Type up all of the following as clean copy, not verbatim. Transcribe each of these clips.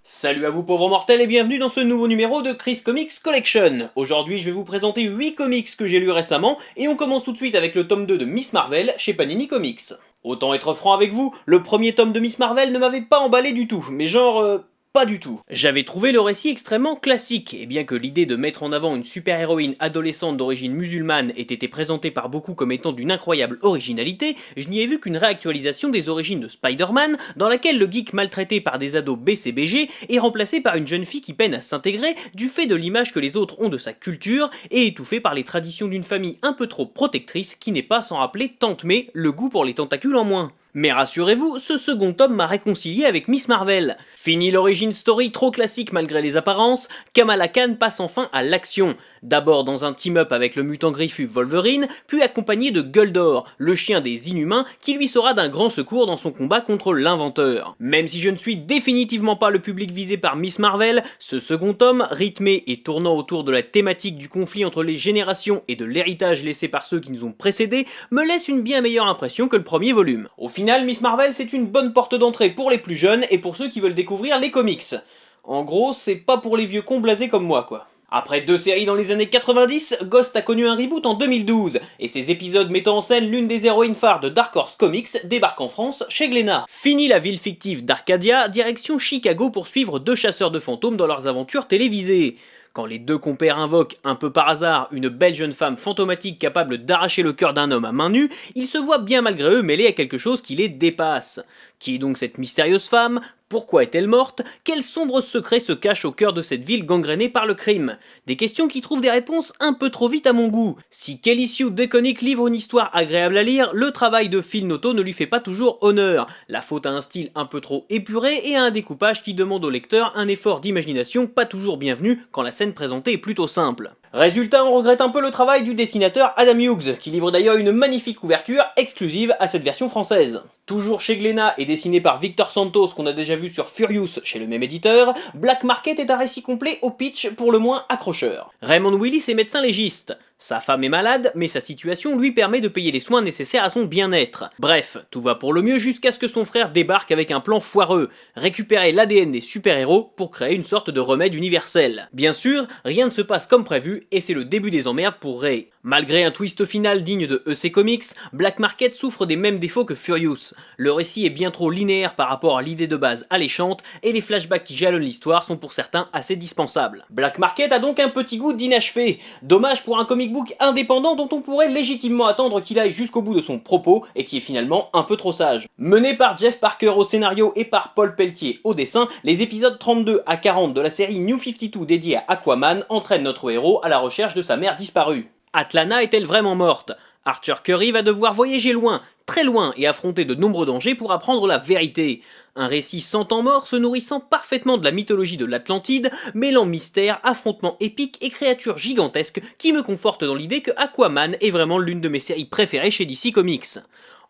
Salut à vous pauvres mortels et bienvenue dans ce nouveau numéro de Chris Comics Collection. Aujourd'hui je vais vous présenter 8 comics que j'ai lus récemment et on commence tout de suite avec le tome 2 de Miss Marvel chez Panini Comics. Autant être franc avec vous, le premier tome de Miss Marvel ne m'avait pas emballé du tout, mais genre... pas du tout. J'avais trouvé le récit extrêmement classique, et bien que l'idée de mettre en avant une super-héroïne adolescente d'origine musulmane ait été présentée par beaucoup comme étant d'une incroyable originalité, je n'y ai vu qu'une réactualisation des origines de Spider-Man, dans laquelle le geek maltraité par des ados BCBG est remplacé par une jeune fille qui peine à s'intégrer du fait de l'image que les autres ont de sa culture, et étouffée par les traditions d'une famille un peu trop protectrice qui n'est pas sans rappeler Tante May, le goût pour les tentacules en moins. Mais rassurez-vous, ce second tome m'a réconcilié avec Miss Marvel. Fini l'origin story trop classique malgré les apparences, Kamala Khan passe enfin à l'action. D'abord dans un team-up avec le mutant griffu Wolverine, puis accompagné de Guldor, le chien des Inhumains, qui lui sera d'un grand secours dans son combat contre l'Inventeur. Même si je ne suis définitivement pas le public visé par Miss Marvel, ce second tome, rythmé et tournant autour de la thématique du conflit entre les générations et de l'héritage laissé par ceux qui nous ont précédés, me laisse une bien meilleure impression que le premier volume. Au final, Miss Marvel c'est une bonne porte d'entrée pour les plus jeunes et pour ceux qui veulent découvrir les comics. En gros, c'est pas pour les vieux cons blasés comme moi quoi. Après 2 séries dans les années 90, Ghost a connu un reboot en 2012, et ses épisodes mettant en scène l'une des héroïnes phares de Dark Horse Comics débarquent en France chez Glénat. Fini la ville fictive d'Arcadia, direction Chicago pour suivre 2 chasseurs de fantômes dans leurs aventures télévisées. Quand les 2 compères invoquent, un peu par hasard, une belle jeune femme fantomatique capable d'arracher le cœur d'un homme à main nue, ils se voient bien malgré eux mêlés à quelque chose qui les dépasse. Qui est donc cette mystérieuse femme? Pourquoi est-elle morte? Quel sombre secret se cache au cœur de cette ville gangrénée par le crime? Des questions qui trouvent des réponses un peu trop vite à mon goût. Si Kelly Sue DeConnick livre une histoire agréable à lire, le travail de Phil Noto ne lui fait pas toujours honneur. La faute à un style un peu trop épuré et à un découpage qui demande au lecteur un effort d'imagination pas toujours bienvenu quand la scène présentée est plutôt simple. Résultat, on regrette un peu le travail du dessinateur Adam Hughes, qui livre d'ailleurs une magnifique couverture exclusive à cette version française. Toujours chez Glénat et dessiné par Victor Santos qu'on a déjà vu sur Furious chez le même éditeur, Black Market est un récit complet au pitch pour le moins accrocheur. Raymond Willis est médecin légiste. Sa femme est malade, mais sa situation lui permet de payer les soins nécessaires à son bien-être. Bref, tout va pour le mieux jusqu'à ce que son frère débarque avec un plan foireux, récupérer l'ADN des super-héros pour créer une sorte de remède universel. Bien sûr, rien ne se passe comme prévu et c'est le début des emmerdes pour Ray. Malgré un twist final digne de EC Comics, Black Market souffre des mêmes défauts que Furious. Le récit est bien trop linéaire par rapport à l'idée de base alléchante et les flashbacks qui jalonnent l'histoire sont pour certains assez dispensables. Black Market a donc un petit goût d'inachevé. Dommage pour un comic book indépendant dont on pourrait légitimement attendre qu'il aille jusqu'au bout de son propos et qui est finalement un peu trop sage. Mené par Jeff Parker au scénario et par Paul Pelletier au dessin, les épisodes 32 à 40 de la série New 52 dédiée à Aquaman entraînent notre héros à la recherche de sa mère disparue. Atlana est-elle vraiment morte? Arthur Curry va devoir voyager loin, très loin, et affronter de nombreux dangers pour apprendre la vérité. Un récit sans temps mort se nourrissant parfaitement de la mythologie de l'Atlantide, mêlant mystère, affrontements épiques et créatures gigantesques qui me confortent dans l'idée que Aquaman est vraiment l'une de mes séries préférées chez DC Comics.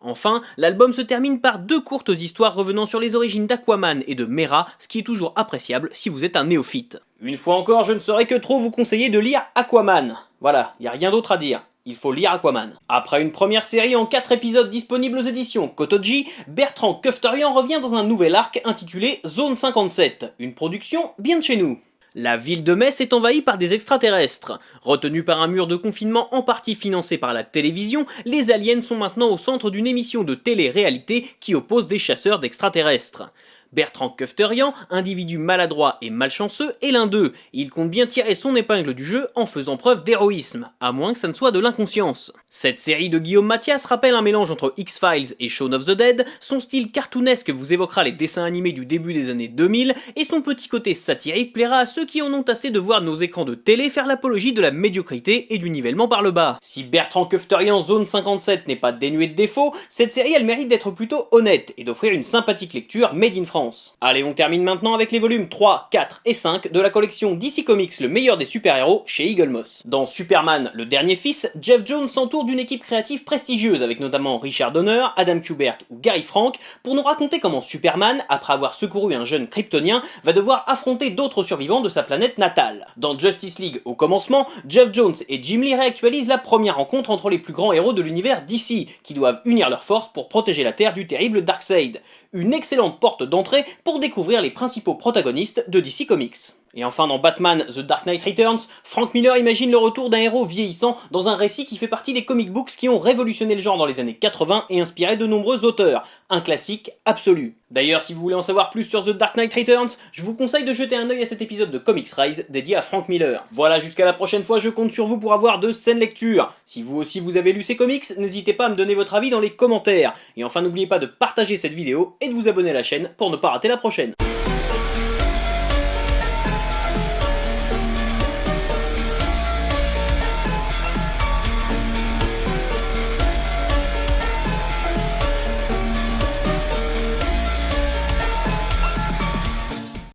Enfin, l'album se termine par 2 courtes histoires revenant sur les origines d'Aquaman et de Mera, ce qui est toujours appréciable si vous êtes un néophyte. Une fois encore, je ne saurais que trop vous conseiller de lire Aquaman. Voilà, y a rien d'autre à dire. Il faut lire Aquaman. Après une première série en 4 épisodes disponibles aux éditions Kotoji, Bertrand Kufterian revient dans un nouvel arc intitulé Zone 57, une production bien de chez nous. La ville de Metz est envahie par des extraterrestres. Retenus par un mur de confinement en partie financé par la télévision, les aliens sont maintenant au centre d'une émission de télé-réalité qui oppose des chasseurs d'extraterrestres. Bertrand Kufterian, individu maladroit et malchanceux, est l'un d'eux. Il compte bien tirer son épingle du jeu en faisant preuve d'héroïsme, à moins que ça ne soit de l'inconscience. Cette série de Guillaume Mathias rappelle un mélange entre X-Files et Shaun of the Dead, son style cartoonesque vous évoquera les dessins animés du début des années 2000, et son petit côté satirique plaira à ceux qui en ont assez de voir nos écrans de télé faire l'apologie de la médiocrité et du nivellement par le bas. Si Bertrand Kufterian Zone 57 n'est pas dénué de défauts, cette série elle mérite d'être plutôt honnête et d'offrir une sympathique lecture made in France France. Allez, on termine maintenant avec les volumes 3, 4 et 5 de la collection DC Comics Le meilleur des super-héros chez Eagle Moss. Dans Superman, le dernier fils, Geoff Johns s'entoure d'une équipe créative prestigieuse avec notamment Richard Donner, Adam Kubert ou Gary Frank pour nous raconter comment Superman, après avoir secouru un jeune kryptonien, va devoir affronter d'autres survivants de sa planète natale. Dans Justice League, au commencement, Geoff Johns et Jim Lee réactualisent la première rencontre entre les plus grands héros de l'univers DC, qui doivent unir leurs forces pour protéger la Terre du terrible Darkseid. Une excellente porte d'entrée pour découvrir les principaux protagonistes de DC Comics. Et enfin dans Batman The Dark Knight Returns, Frank Miller imagine le retour d'un héros vieillissant dans un récit qui fait partie des comic books qui ont révolutionné le genre dans les années 80 et inspiré de nombreux auteurs. Un classique absolu. D'ailleurs, si vous voulez en savoir plus sur The Dark Knight Returns, je vous conseille de jeter un œil à cet épisode de Comics Rise dédié à Frank Miller. Voilà, jusqu'à la prochaine fois, je compte sur vous pour avoir de saines lectures. Si vous aussi vous avez lu ces comics, n'hésitez pas à me donner votre avis dans les commentaires. Et enfin, n'oubliez pas de partager cette vidéo et de vous abonner à la chaîne pour ne pas rater la prochaine.